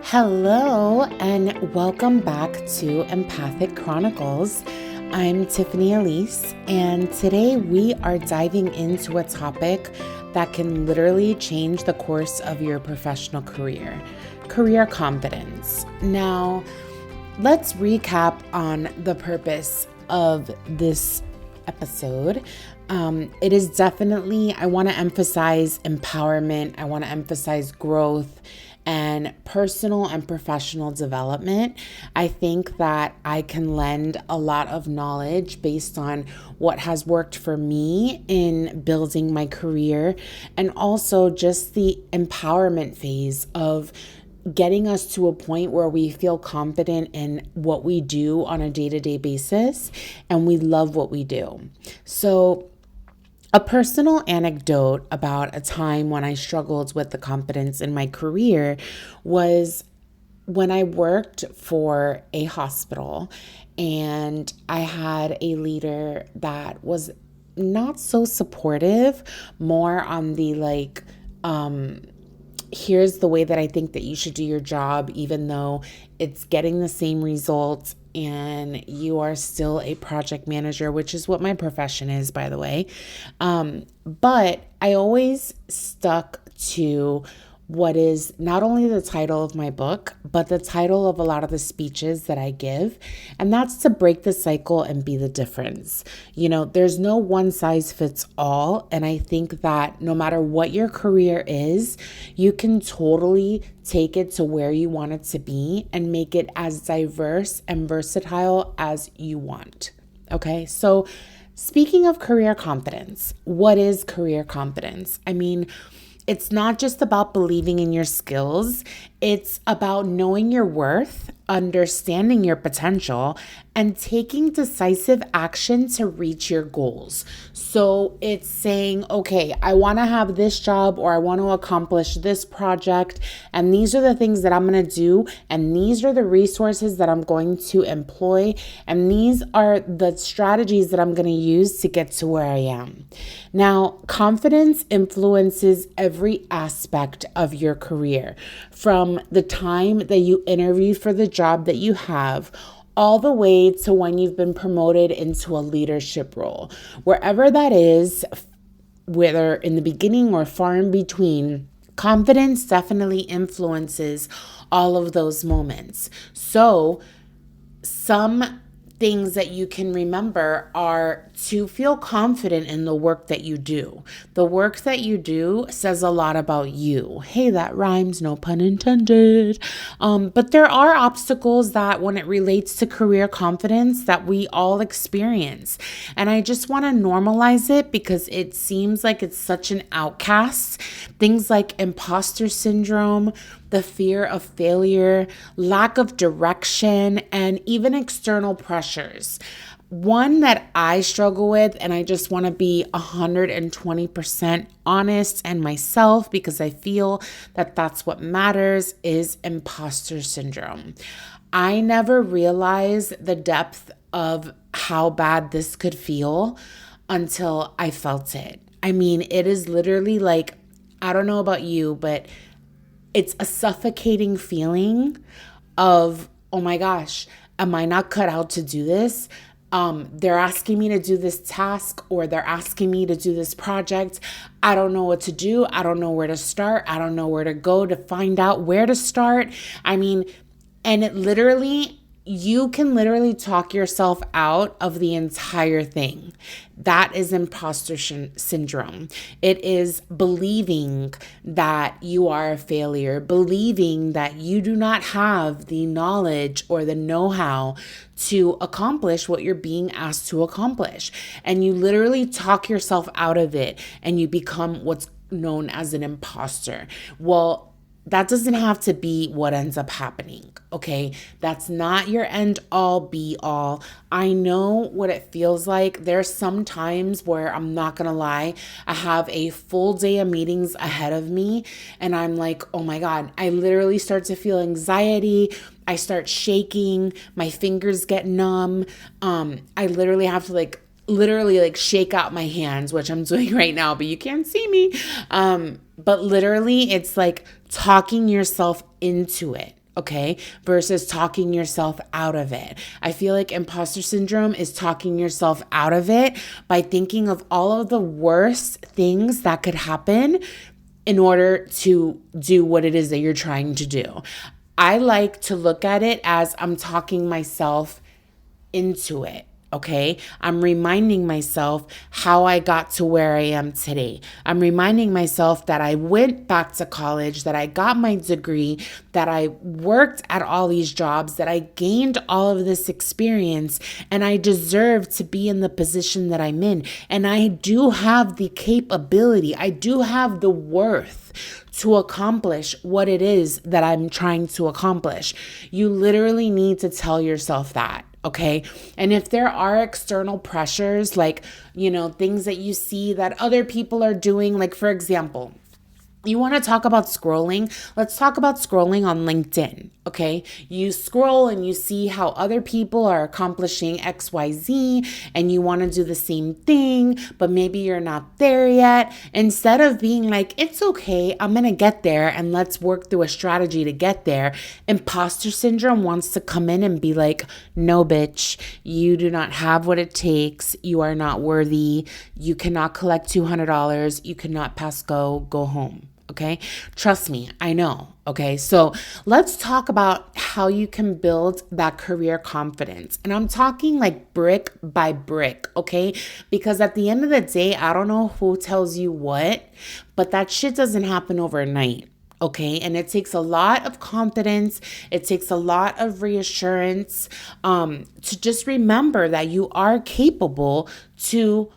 Hello, and welcome back to Empathic Chronicles. I'm Tiffany Elise, and today we are diving into a topic that can literally change the course of your professional career confidence. Now, let's recap on the purpose of this episode. It is definitely, I want to emphasize empowerment, I want to emphasize growth and personal and professional development. I think that I can lend a lot of knowledge based on what has worked for me in building my career, and also just the empowerment phase of getting us to a point where we feel confident in what we do on a day-to-day basis and we love what we do. So a personal anecdote about a time when I struggled with the confidence in my career was when I worked for a hospital and I had a leader that was not so supportive, more on the here's the way that I think that you should do your job, even though it's getting the same results and you are still a project manager, which is what my profession is, by the way. But I always stuck to what is not only the title of my book, but the title of a lot of the speeches that I give. And that's to break the cycle and be the difference. You know, there's no one size fits all. And I think that no matter what your career is, you can totally take it to where you want it to be and make it as diverse and versatile as you want. Okay, so speaking of career confidence, what is career confidence? I mean, it's not just about believing in your skills. It's about knowing your worth, understanding your potential, and taking decisive action to reach your goals. So it's saying, okay, I want to have this job or I want to accomplish this project, and these are the things that I'm going to do, and these are the resources that I'm going to employ, and these are the strategies that I'm going to use to get to where I am. Now, confidence influences every aspect of your career, from the time that you interview for the job that you have, all the way to when you've been promoted into a leadership role. Wherever that is, whether in the beginning or far in between, confidence definitely influences all of those moments. So, some things that you can remember are to feel confident in the work that you do. The work that you do says a lot about you. Hey, that rhymes, no pun intended. But there are obstacles that when it relates to career confidence that we all experience. And I just want to normalize it because it seems like it's such an outcast. Things like imposter syndrome, the fear of failure, lack of direction, and even external pressures. One that I struggle with, and I just want to be 120% honest and myself because I feel that that's what matters, is imposter syndrome. I never realized the depth of how bad this could feel until I felt it. I mean, it is literally like, I don't know about you, but it's a suffocating feeling of, oh my gosh, am I not cut out to do this? They're asking me to do this task, or they're asking me to do this project. I don't know what to do. I don't know where to start. I don't know where to go to find out where to start. I mean, and you can literally talk yourself out of the entire thing. That is imposter syndrome. It is believing that you are a failure, believing that you do not have the knowledge or the know-how to accomplish what you're being asked to accomplish. And you literally talk yourself out of it and you become what's known as an imposter. Well, that doesn't have to be what ends up happening, okay? That's not your end all be all. I know what it feels like. There's some times where, I'm not gonna lie, I have a full day of meetings ahead of me and I'm like, oh my God, I literally start to feel anxiety. I start shaking, my fingers get numb. I literally have to shake out my hands, which I'm doing right now, but you can't see me. But literally it's like talking yourself into it. okay, versus talking yourself out of it. I feel like imposter syndrome is talking yourself out of it by thinking of all of the worst things that could happen in order to do what it is that you're trying to do. I like to look at it as I'm talking myself into it. Okay. I'm reminding myself how I got to where I am today. I'm reminding myself that I went back to college, that I got my degree, that I worked at all these jobs, that I gained all of this experience, and I deserve to be in the position that I'm in. And I do have the capability, I do have the worth to accomplish what it is that I'm trying to accomplish. You literally need to tell yourself that. Okay. And if there are external pressures, like, things that you see that other people are doing, like, for example, you want to talk about scrolling? Let's talk about scrolling on LinkedIn, okay? You scroll and you see how other people are accomplishing XYZ and you want to do the same thing, but maybe you're not there yet. Instead of being like, it's okay, I'm going to get there and let's work through a strategy to get there, imposter syndrome wants to come in and be like, no, bitch, you do not have what it takes. You are not worthy. You cannot collect $200. You cannot pass go home. Okay. Trust me, I know. Okay. So let's talk about how you can build that career confidence. And I'm talking like brick by brick. Okay. Because at the end of the day, I don't know who tells you what, but that shit doesn't happen overnight. Okay. And it takes a lot of confidence. It takes a lot of reassurance to just remember that you are capable to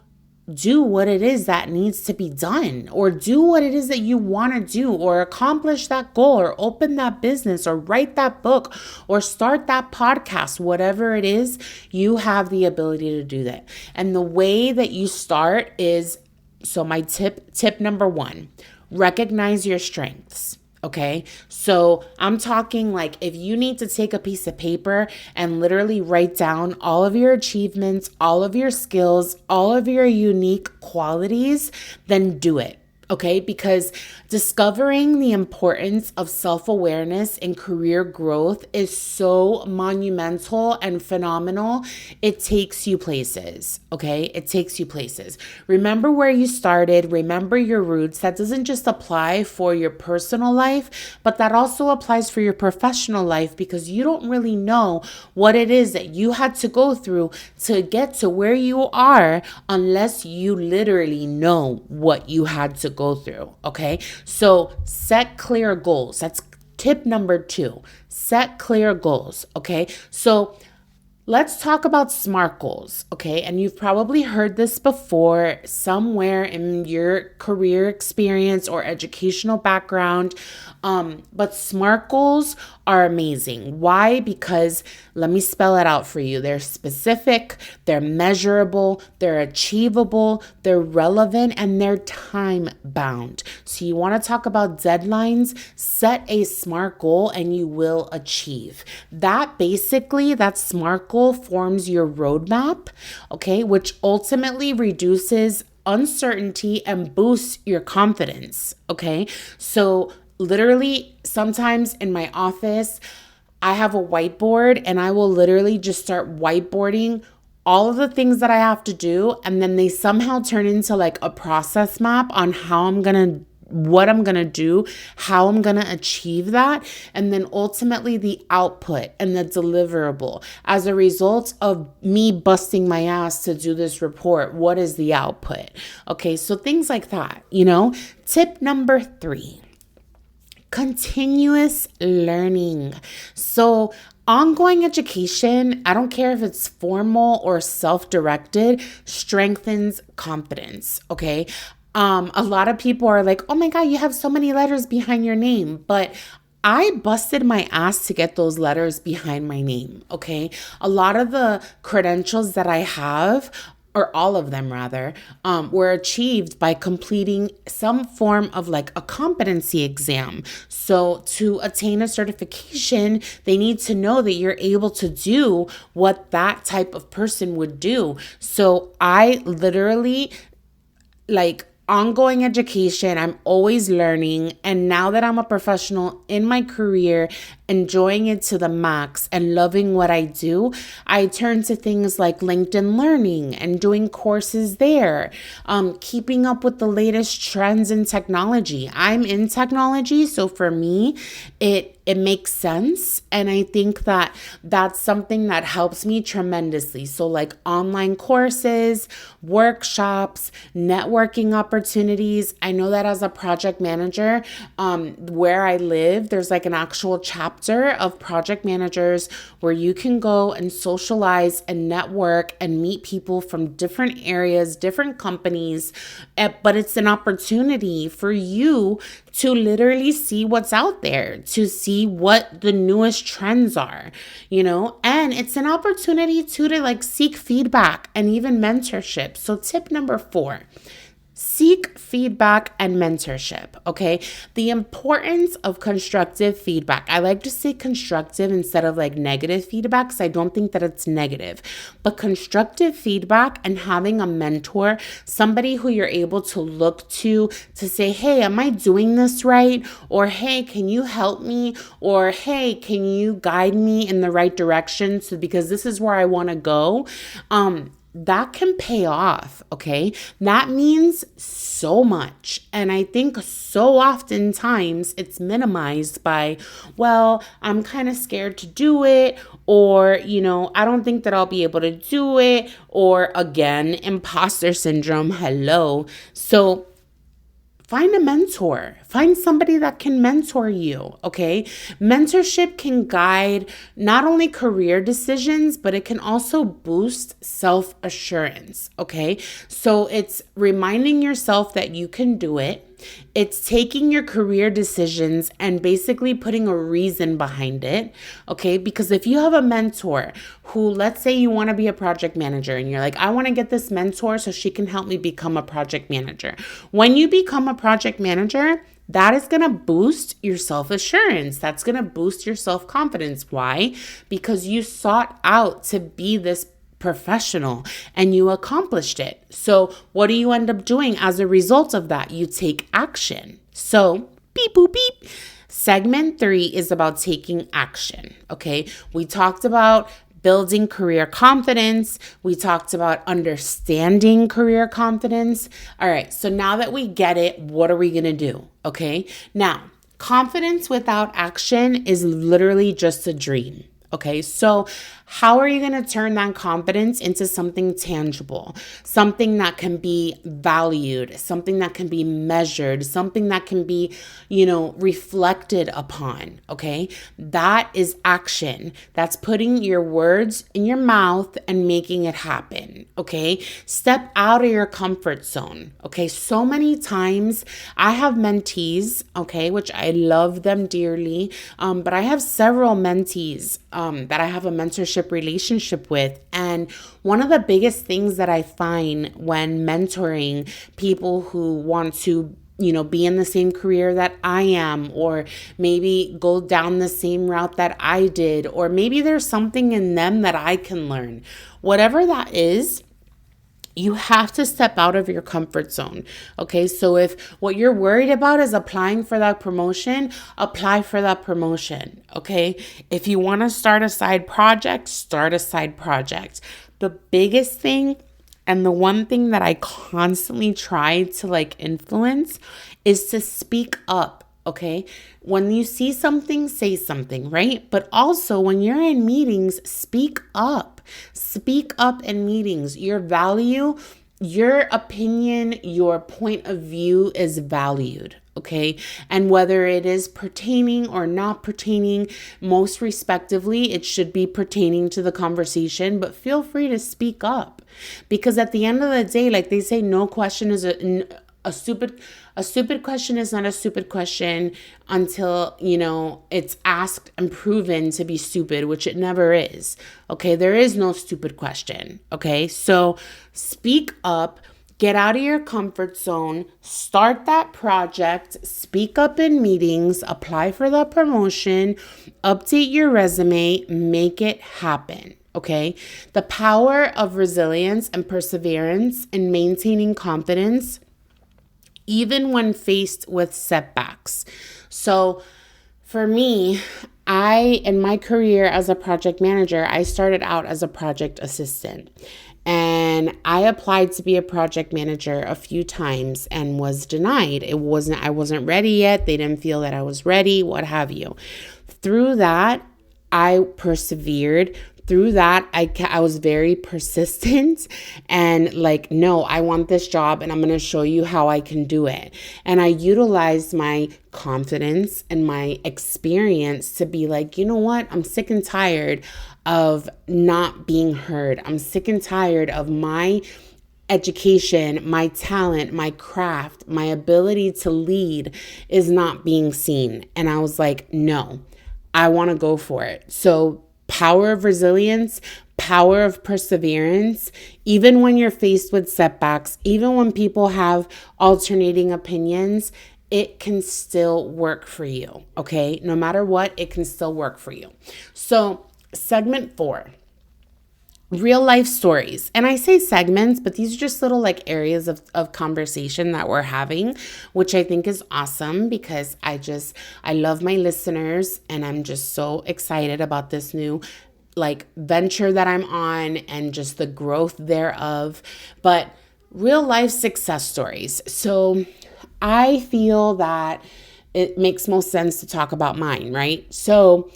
do what it is that needs to be done, or do what it is that you want to do, or accomplish that goal, or open that business, or write that book, or start that podcast. Whatever it is, you have the ability to do that. And the way that you start is, so my tip number 1, recognize your strengths. Okay. So I'm talking like if you need to take a piece of paper and literally write down all of your achievements, all of your skills, all of your unique qualities, then do it. Okay, because discovering the importance of self-awareness in career growth is so monumental and phenomenal. It takes you places. Okay, it takes you places. Remember where you started, remember your roots. That doesn't just apply for your personal life, but that also applies for your professional life, because you don't really know what it is that you had to go through to get to where you are unless you literally know what you had to go through. Okay. So set clear goals. That's tip number 2. Set clear goals. Okay. So let's talk about SMART goals. Okay. And you've probably heard this before somewhere in your career experience or educational background. But SMART goals are amazing. Why? Because let me spell it out for you. They're specific, they're measurable, they're achievable, they're relevant, and they're time bound. So you want to talk about deadlines, set a SMART goal and you will achieve. That SMART goal forms your roadmap, okay, which ultimately reduces uncertainty and boosts your confidence, okay? So literally, sometimes in my office, I have a whiteboard and I will literally just start whiteboarding all of the things that I have to do. And then they somehow turn into like a process map on what I'm going to do, how I'm going to achieve that. And then ultimately the output and the deliverable as a result of me busting my ass to do this report. What is the output? Okay. So things like that, Tip number 3. Continuous learning. So ongoing education, I don't care if it's formal or self-directed, strengthens confidence. Okay. A lot of people are like, oh my God, you have so many letters behind your name. But I busted my ass to get those letters behind my name. Okay. A lot of the credentials that I have, or all of them rather, were achieved by completing some form of like a competency exam. So to attain a certification, they need to know that you're able to do what that type of person would do. So I literally ongoing education, I'm always learning. And now that I'm a professional in my career enjoying it to the max and loving what I do, I turn to things like LinkedIn Learning and doing courses there, keeping up with the latest trends in technology. I'm in technology, so for me, it makes sense. And I think that that's something that helps me tremendously. So like online courses, workshops, networking opportunities. I know that as a project manager, where I live, there's like an actual chapter of project managers where you can go and socialize and network and meet people from different areas, different companies. But it's an opportunity for you to literally see what's out there, to see what the newest trends are, and it's an opportunity too to like seek feedback and even mentorship. So tip number 4, seek feedback and mentorship, okay? The importance of constructive feedback. I like to say constructive instead of like negative feedback because I don't think that it's negative. But constructive feedback and having a mentor, somebody who you're able to look to say, hey, am I doing this right? Or hey, can you help me? Or hey, can you guide me in the right direction? So because this is where I want to go. That can pay off, okay? That means so much. And I think so oftentimes it's minimized by, well, I'm kind of scared to do it, or, I don't think that I'll be able to do it, or again, imposter syndrome, hello. So find a mentor. Find somebody that can mentor you, okay? Mentorship can guide not only career decisions, but it can also boost self-assurance, okay? So it's reminding yourself that you can do it. It's taking your career decisions and basically putting a reason behind it, okay? Because if you have a mentor who, let's say you want to be a project manager and you're like, I want to get this mentor so she can help me become a project manager. When you become a project manager, that is going to boost your self-assurance. That's going to boost your self-confidence. Why? Because you sought out to be this professional and you accomplished it. So what do you end up doing as a result of that? You take action. So beep, boop, beep. Segment 3 is about taking action. Okay. We talked about building career confidence. We talked about understanding career confidence. All right. So now that we get it, what are we going to do? Okay. Now, confidence without action is literally just a dream. Okay, so how are you going to turn that confidence into something tangible, something that can be valued, something that can be measured, something that can be, reflected upon? Okay, that is action. That's putting your words in your mouth and making it happen. Okay, step out of your comfort zone. Okay, so many times I have mentees, okay, which I love them dearly, but I have several mentees that I have a mentorship relationship with. And one of the biggest things that I find when mentoring people who want to, be in the same career that I am, or maybe go down the same route that I did, or maybe there's something in them that I can learn. Whatever that is, you have to step out of your comfort zone. Okay, so if what you're worried about is applying for that promotion, apply for that promotion. Okay, if you want to start a side project, start a side project. The biggest thing and the one thing that I constantly try to influence is to speak up. Okay, when you see something, say something, right? But also when you're in meetings, speak up. Speak up in meetings. Your value, your opinion, your point of view is valued. Okay, and whether it is pertaining or not pertaining, most respectively, it should be pertaining to the conversation, but feel free to speak up, because at the end of the day, like they say, no question is a stupid question is not a stupid question until, it's asked and proven to be stupid, which it never is. Okay, there is no stupid question. Okay, so speak up, get out of your comfort zone, start that project, speak up in meetings, apply for the promotion, update your resume, make it happen. Okay, the power of resilience and perseverance in maintaining confidence even when faced with setbacks. So for me, In my career as a project manager, I started out as a project assistant. And I applied to be a project manager a few times and was denied. I wasn't ready yet. They didn't feel that I was ready, what have you. Through that, I persevered. Through that, I was very persistent and like, no, I want this job and I'm going to show you how I can do it. And I utilized my confidence and my experience to be like, you know what? I'm sick and tired of not being heard. I'm sick and tired of my education, my talent, my craft, my ability to lead is not being seen. And I was like, no, I want to go for it. So power of resilience, power of perseverance, even when you're faced with setbacks, even when people have alternating opinions, it can still work for you, okay? No matter what, it can still work for you. So segment 4, real life stories. And I say segments, but these are just little like areas of conversation that we're having, which I think is awesome because I love my listeners and I'm just so excited about this new like venture that I'm on and just the growth thereof. But real life success stories. So I feel that it makes most sense to talk about mine, right? So,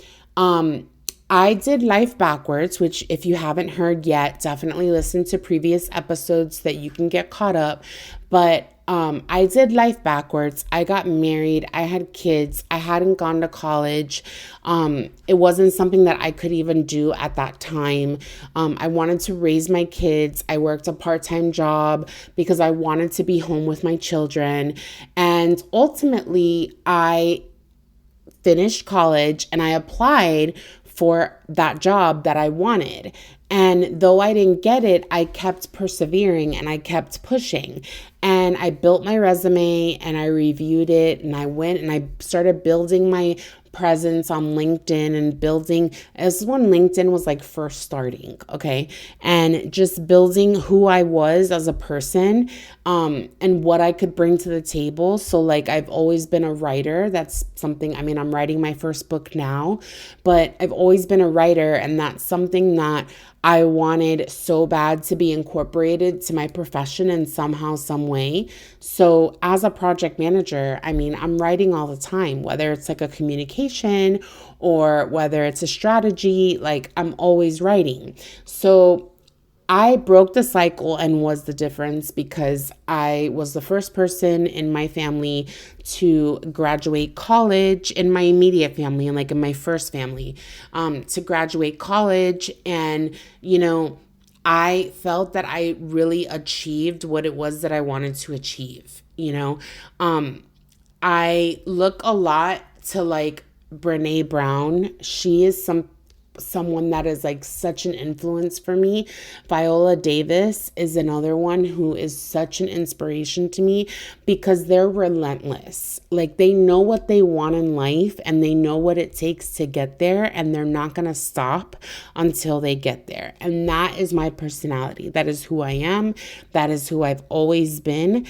I did life backwards, which if you haven't heard yet, definitely listen to previous episodes so that you can get caught up. But I did life backwards. I got married. I had kids. I hadn't gone to college. It wasn't something that I could even do at that time. I wanted to raise my kids. I worked a part-time job because I wanted to be home with my children. And ultimately, I finished college and I applied for that job that I wanted. And though I didn't get it, I kept persevering and I kept pushing. And I built my resume and I reviewed it and I went and I started building my presence on LinkedIn and building, as when LinkedIn was like first starting, okay? And just building who I was as a person, and what I could bring to the table. So like I've always been a writer. That's something, I mean, I'm writing my first book now, but I've always been a writer and that's something that I wanted so bad to be incorporated to my profession in somehow, some way. So as a project manager, I mean, I'm writing all the time, whether it's like a communication or whether it's a strategy, like I'm always writing. So I broke the cycle and was the difference because I was the first person in my family to graduate college, in my immediate family and like in my first family, to graduate college. And, you know, I felt that I really achieved what it was that I wanted to achieve. You know, I look a lot to like Brene Brown. She is someone that is like such an influence for me. Viola Davis is another one who is such an inspiration to me because they're relentless. Like they know what they want in life and they know what it takes to get there and they're not going to stop until they get there. And that is my personality. That is who I am. That is who I've always been.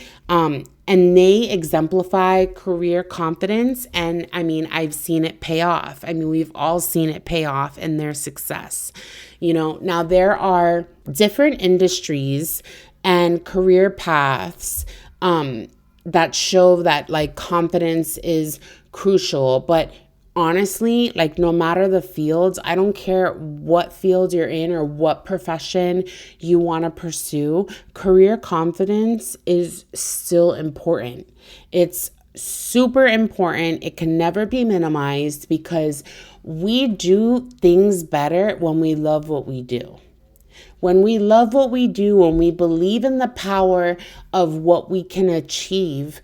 And they exemplify career confidence. And I mean, I've seen it pay off. I mean, we've all seen it pay off in their success. You know, now there are different industries and career paths that show that like confidence is crucial. But honestly, like no matter the fields, I don't care what field you're in or what profession you want to pursue, career confidence is still important. It's super important. It can never be minimized because we do things better when we love what we do. When we love what we do, when we believe in the power of what we can achieve,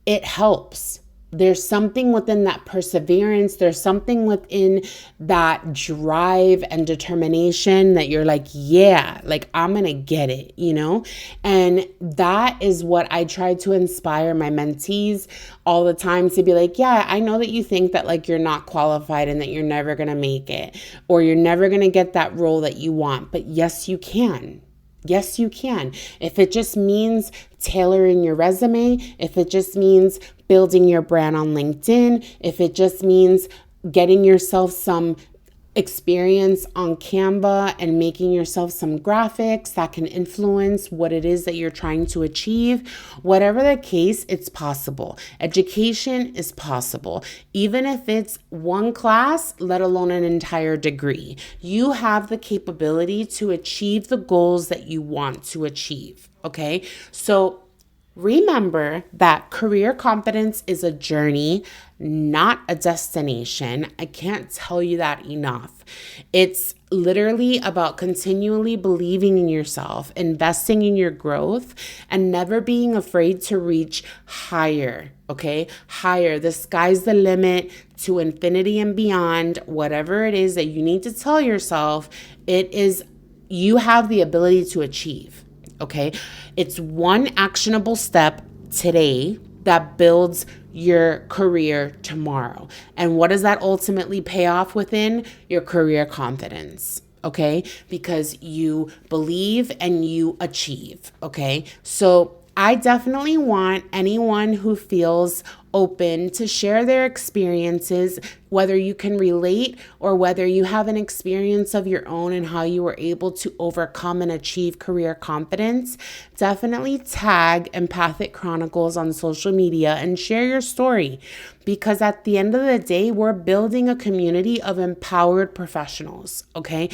it helps. There's something within that perseverance. There's something within that drive and determination that you're like, yeah, like I'm going to get it, you know? And that is what I try to inspire my mentees all the time to be like, yeah, I know that you think that like you're not qualified and that you're never going to make it or you're never going to get that role that you want. But yes, you can. Yes, you can. If it just means tailoring your resume, if it just means building your brand on LinkedIn, if it just means getting yourself some experience on Canva and making yourself some graphics that can influence what it is that you're trying to achieve. Whatever the case, it's possible. Education is possible. Even if it's one class, let alone an entire degree, you have the capability to achieve the goals that you want to achieve. Okay. So remember that career confidence is a journey, not a destination. I can't tell you that enough. It's literally about continually believing in yourself, investing in your growth, and never being afraid to reach higher, okay? Higher. The sky's the limit to infinity and beyond. Whatever it is that you need to tell yourself, you have the ability to achieve. Okay, it's one actionable step today that builds your career tomorrow. And what does that ultimately pay off within? Your career confidence. Okay, because you believe and you achieve. Okay, so I definitely want anyone who feels open to share their experiences, whether you can relate or whether you have an experience of your own and how you were able to overcome and achieve career confidence. Definitely tag Empathic Chronicles on social media and share your story, because at the end of the day, we're building a community of empowered professionals, okay?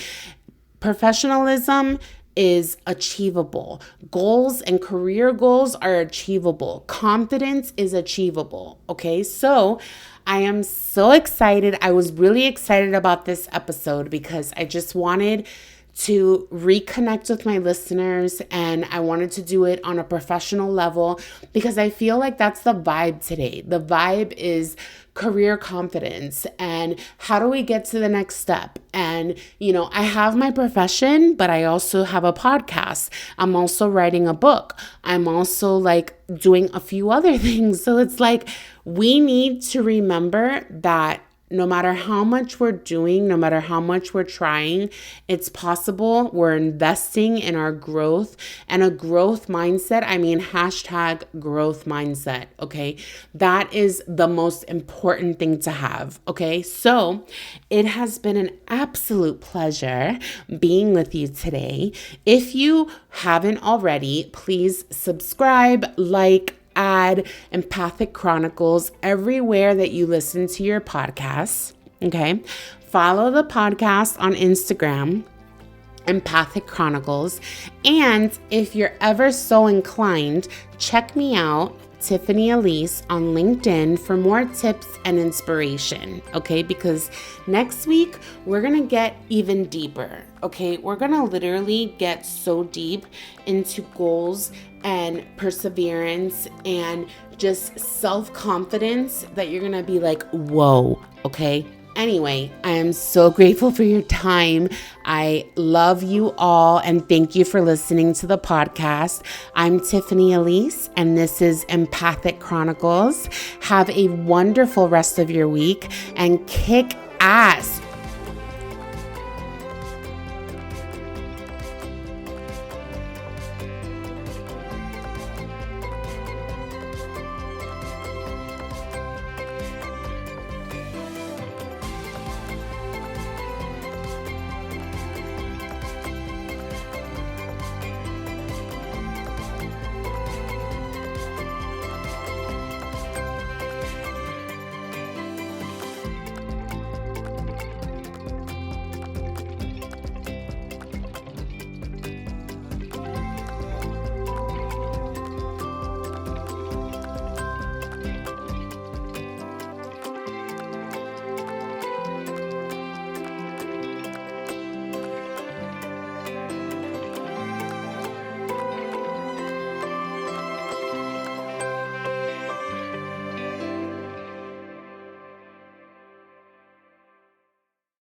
Professionalism is achievable. Goals and career goals are achievable. Confidence is achievable. Okay, so I am so excited. I was really excited about this episode because I just wanted to reconnect with my listeners, and I wanted to do it on a professional level because I feel like that's the vibe today. The vibe is career confidence and how do we get to the next step? And, I have my profession, but I also have a podcast. I'm also writing a book. I'm also doing a few other things. So it's we need to remember that no matter how much we're doing, no matter how much we're trying, it's possible. We're investing in our growth, and a growth mindset. I mean, hashtag growth mindset. Okay. That is the most important thing to have. Okay. So it has been an absolute pleasure being with you today. If you haven't already, please subscribe, add Empathic Chronicles everywhere that you listen to your podcasts. Okay. Follow the podcast on Instagram, Empathic Chronicles. And if you're ever so inclined, check me out, Tiffany Elise, on LinkedIn for more tips and inspiration. Okay. Because next week we're going to get even deeper. Okay. We're going to literally get so deep into goals and perseverance and just self-confidence that you're going to be like, whoa. Okay. Anyway, I am so grateful for your time. I love you all and thank you for listening to the podcast. I'm Tiffany Elise and this is Empathic Chronicles. Have a wonderful rest of your week and kick ass.